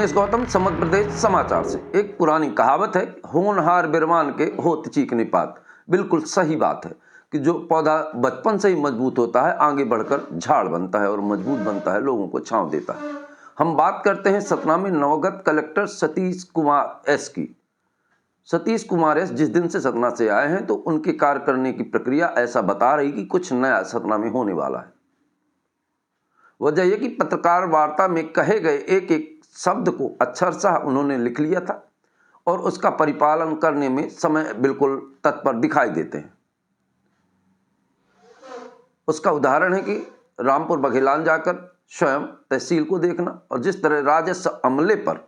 उमेश गौतम, समग्र प्रदेश समाचार से। एक पुरानी कहावत है, होनहार बिरमान के होत चीकने पात। बिल्कुल सही बात है कि जो पौधा बचपन से ही मजबूत होता है, आगे बढ़कर झाड़ बनता है और मजबूत बनता है, लोगों को छांव देता है। हम बात करते हैं सतना में नवगत कलेक्टर सतीश कुमार एस की। सतीश कुमार एस जिस दिन से सतना से आए हैं, तो उनके कार्य करने की प्रक्रिया ऐसा बता रही कि कुछ नया सतना में होने वाला है। वजह यह कि पत्रकार वार्ता में कहे गए एक एक शब्द को अक्षरशः उन्होंने लिख लिया था और उसका परिपालन करने में समय बिल्कुल तत्पर दिखाई देते हैं। उसका उदाहरण है कि रामपुर बघेलान जाकर स्वयं तहसील को देखना और जिस तरह राजस्व अमले पर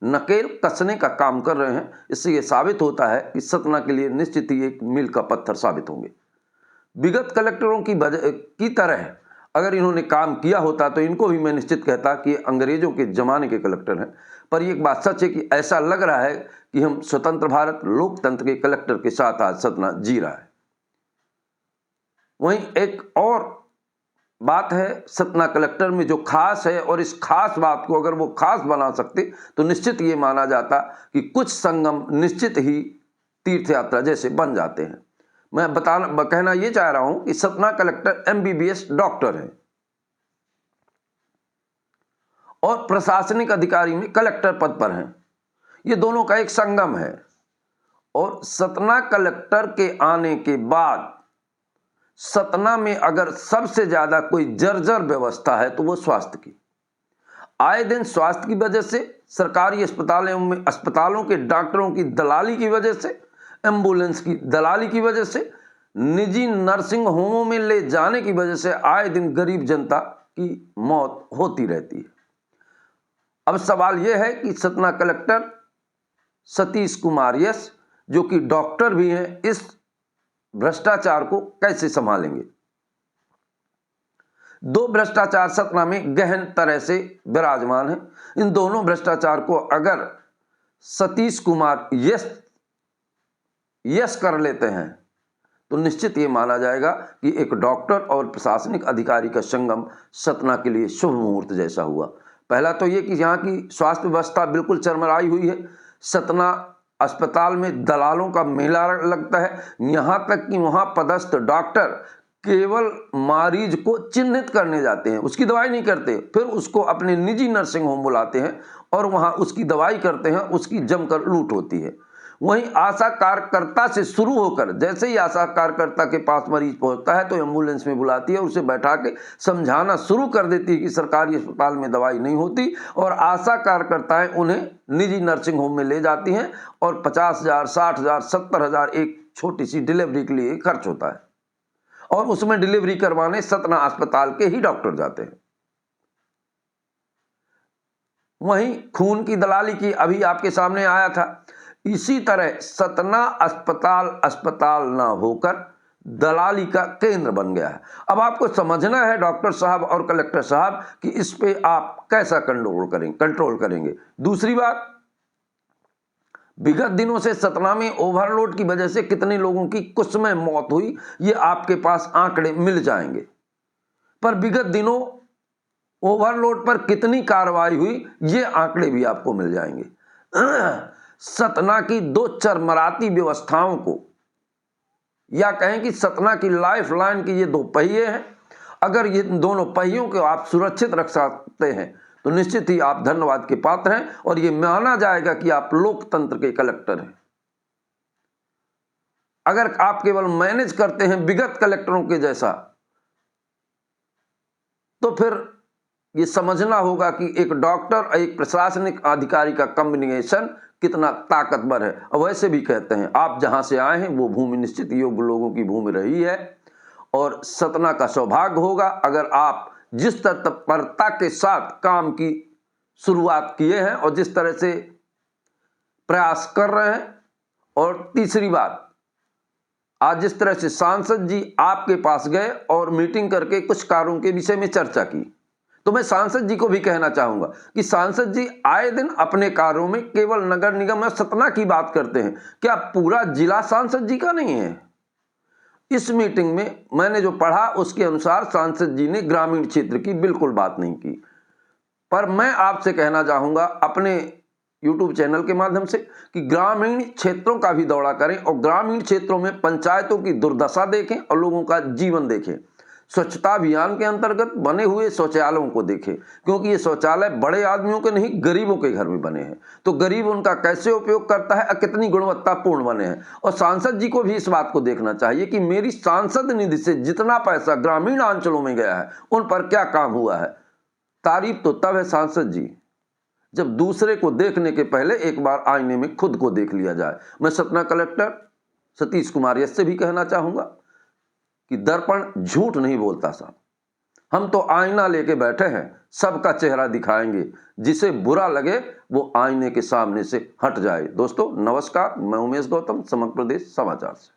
नकेल कसने का काम कर रहे हैं, इससे यह साबित होता है कि सतना के लिए निश्चित ही एक मील का पत्थर साबित होंगे। विगत कलेक्टरों की तरह अगर इन्होंने काम किया होता तो इनको भी मैं निश्चित कहता कि अंग्रेजों के जमाने के कलेक्टर हैं। पर एक बात सच है कि ऐसा लग रहा है कि हम स्वतंत्र भारत लोकतंत्र के कलेक्टर के साथ आज सतना जी रहा है। वहीं एक और बात है सतना कलेक्टर में जो खास है, और इस खास बात को अगर वो खास बना सकते तो निश्चित ये माना जाता कि कुछ संगम निश्चित ही तीर्थ यात्रा जैसे बन जाते हैं। मैं कहना ये चाह रहा हूं कि सतना कलेक्टर MBBS डॉक्टर है और प्रशासनिक अधिकारी में कलेक्टर पद पर हैं। ये दोनों का एक संगम है और सतना कलेक्टर के आने के बाद सतना में अगर सबसे ज्यादा कोई जर्जर व्यवस्था है तो वो स्वास्थ्य की। आए दिन स्वास्थ्य की वजह से, सरकारी अस्पतालों के डॉक्टरों की दलाली की वजह से, एम्बुलेंस की दलाली की वजह से, निजी नर्सिंग होमों में ले जाने की वजह से आए दिन गरीब जनता की मौत होती रहती है। अब सवाल यह है कि सतना कलेक्टर सतीश कुमार यस, जो कि डॉक्टर भी हैं, इस भ्रष्टाचार को कैसे संभालेंगे। दो भ्रष्टाचार सतना में गहन तरह से विराजमान है। इन दोनों भ्रष्टाचार को अगर सतीश कुमार यस कर लेते हैं तो निश्चित ये माना जाएगा कि एक डॉक्टर और प्रशासनिक अधिकारी का संगम सतना के लिए शुभ मुहूर्त जैसा हुआ। पहला तो ये कि यहाँ की स्वास्थ्य व्यवस्था बिल्कुल चरमराई हुई है। सतना अस्पताल में दलालों का मेला लगता है, यहाँ तक कि वहाँ पदस्थ डॉक्टर केवल मरीज को चिन्हित करने जाते हैं, उसकी दवाई नहीं करते, फिर उसको अपने निजी नर्सिंग होम बुलाते हैं और वहाँ उसकी दवाई करते हैं, उसकी जमकर लूट होती है। वहीं आशा कार्यकर्ता से शुरू होकर जैसे ही आशा कार्यकर्ता के पास मरीज पहुंचता है तो एम्बुलेंस में बुलाती है, उसे बैठा के समझाना शुरू कर देती है कि सरकारी अस्पताल में दवाई नहीं होती, और आशा कार्यकर्ताएं उन्हें निजी नर्सिंग होम में ले जाती हैं और 50,000, 60,000, 70,000 एक छोटी सी डिलीवरी के लिए खर्च होता है और उसमें डिलीवरी करवाने सतना अस्पताल के ही डॉक्टर जाते हैं। वहीं खून की दलाली की अभी आपके सामने आया था। इसी तरह सतना अस्पताल ना होकर दलाली का केंद्र बन गया है। अब आपको समझना है डॉक्टर साहब और कलेक्टर साहब कि इस पे आप कैसा कंट्रोल करेंगे। दूसरी बात, विगत दिनों से सतना में ओवरलोड की वजह से कितने लोगों की कुछ समय मौत हुई, ये आपके पास आंकड़े मिल जाएंगे। पर विगत दिनों ओवरलोड पर कितनी कार्रवाई हुई, ये आंकड़े भी आपको मिल जाएंगे। सतना की दो चरमराती व्यवस्थाओं को, या कहें कि सतना की लाइफ लाइन की ये दो पहिए हैं, अगर ये दोनों पहियों को आप सुरक्षित रख सकते हैं तो निश्चित ही आप धन्यवाद के पात्र हैं और ये माना जाएगा कि आप लोकतंत्र के कलेक्टर हैं। अगर आप केवल मैनेज करते हैं विगत कलेक्टरों के जैसा, तो फिर ये समझना होगा कि एक डॉक्टर और एक प्रशासनिक अधिकारी का कॉम्बिनेशन कितना ताकतवर है। और वैसे भी कहते हैं, आप जहां से आए हैं वो भूमि निश्चित योग्य लोगों की भूमि रही है और सतना का सौभाग्य होगा अगर आप जिस तत्परता के साथ काम की शुरुआत किए हैं और जिस तरह से प्रयास कर रहे हैं। और तीसरी बात, आज जिस तरह से सांसद जी आपके पास गए और मीटिंग करके कुछ कार्यों के विषय में चर्चा की, तो मैं सांसद जी को भी कहना चाहूंगा कि सांसद जी आए दिन अपने कार्यों में केवल नगर निगम या सतना की बात करते हैं, क्या पूरा जिला सांसद जी का नहीं है? इस मीटिंग में मैंने जो पढ़ा उसके अनुसार सांसद जी ने ग्रामीण क्षेत्र की बिल्कुल बात नहीं की। पर मैं आपसे कहना चाहूँगा अपने YouTube चैनल के माध्यम से कि ग्रामीण क्षेत्रों का भी दौरा करें और ग्रामीण क्षेत्रों में पंचायतों की दुर्दशा देखें और लोगों का जीवन देखें। स्वच्छता अभियान के अंतर्गत बने हुए शौचालयों को देखें, क्योंकि ये शौचालय बड़े आदमियों के नहीं, गरीबों के घर में बने हैं। तो गरीब उनका कैसे उपयोग करता है और कितनी गुणवत्तापूर्ण बने हैं। और सांसद जी को भी इस बात को देखना चाहिए कि मेरी सांसद निधि से जितना पैसा ग्रामीण अंचलों में गया है उन पर क्या काम हुआ है। तारीफ तो तब है सांसद जी जब दूसरे को देखने के पहले एक बार आईने में खुद को देख लिया जाए। मैं सतना कलेक्टर सतीश कुमार यस से भी कहना चाहूंगा कि दर्पण झूठ नहीं बोलता साहब। हम तो आईना लेके बैठे हैं, सबका चेहरा दिखाएंगे, जिसे बुरा लगे वो आईने के सामने से हट जाए। दोस्तों नमस्कार, मैं उमेश गौतम, समग्र प्रदेश समाचार से।